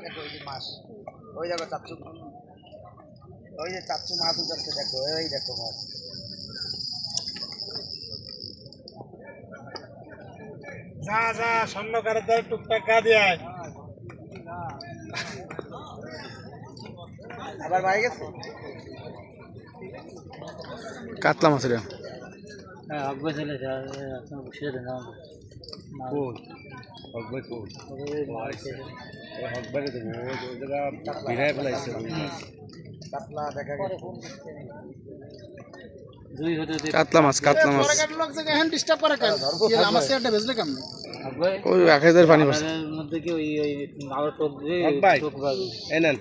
দেখো ওই যে মাছ, ওই দেখো চাচ্চু, ওই যে চাচ্চু মাছ উঠাচ্ছে, দেখো ওই দেখো মাছ। যা যা স্বর্ণকারের দ্বারা টুকটাক গা দিয়ে আয়। আবার বাইরে গেছে কাতলা মাছ এটা। হ্যাঁ হকবে চলে যায়, বসিয়ে দেন কোন হকবে কোন হকবারে দেবো ওই জায়গা বিরায় ফেলাইছে কাতলা দেখা গেছে। কাতলা মাছ, কাতলা মাছ ওই 1000 পানি মাছ মধ্যে কি ওই আরো টক দিয়ে এনেন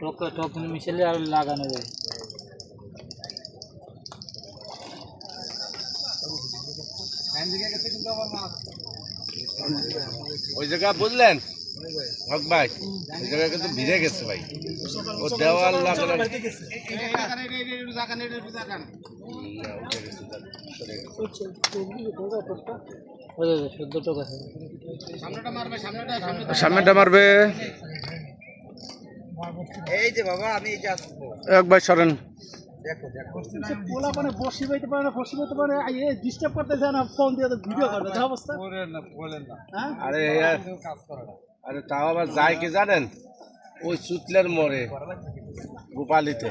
টক টক মিশালে আর লাগানো যায়। ওই জায়গা বুঝলেন হক ভাই, ওই জায়গা কিন্তু ভিজে গেছে ভাই, ও দেওয়াল লাগানো। সামনেটা মারবে। এই যে বাবা আমি এই যে আসবো এক ভাই সরেন। দেখো দেখো পোলা মানে বসি পাইতে পারে না, বসি পাইতে পারে ডিস্টার্ব করতে যায় না, ফোন দিয়ে ভিডিও করবে যা অবস্থা। বলেন না আরে আরে তাও আবার যায় কি জানেন, ওই সুতলের মোড়ে গোপালিতে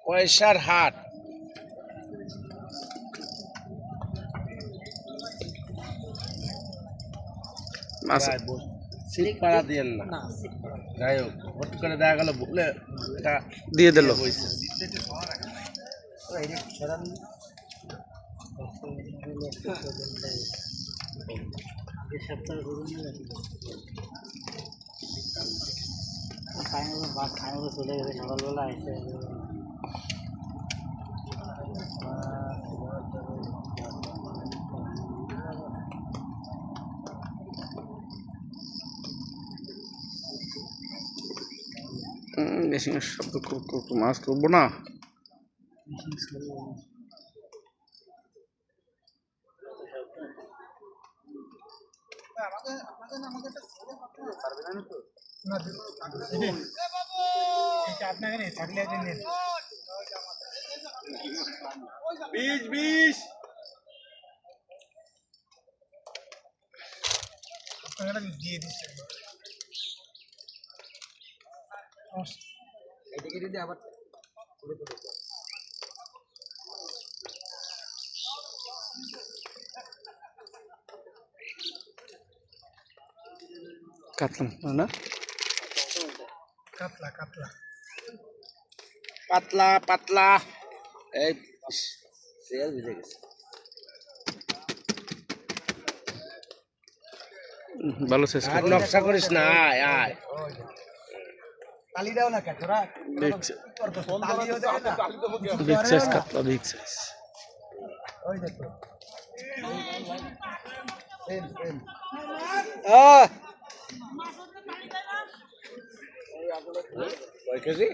পয়সার হাট। মাছ সিট পাড়া দিয়েন না, যাই হোক হট করে দেখা গেল ভুলে দিয়ে দিল। চলে গেছে সকালবেলা এসে মেশিন শব্দ মাছ করবো না। দিয়ে দিচ্ছে এদিকে দিদি আবার কাতলা না, কাতলা কাতলা পাতলা পাতলা এই তেল ভিজে গেছে। ভালো শেষ আর নকশা করিস না, আয় আয় তালি দাও না কাটরা বিগ সাইজ কাতলা, বিগ সাইজ। ওই দেখো সেম সেম কয় কেজি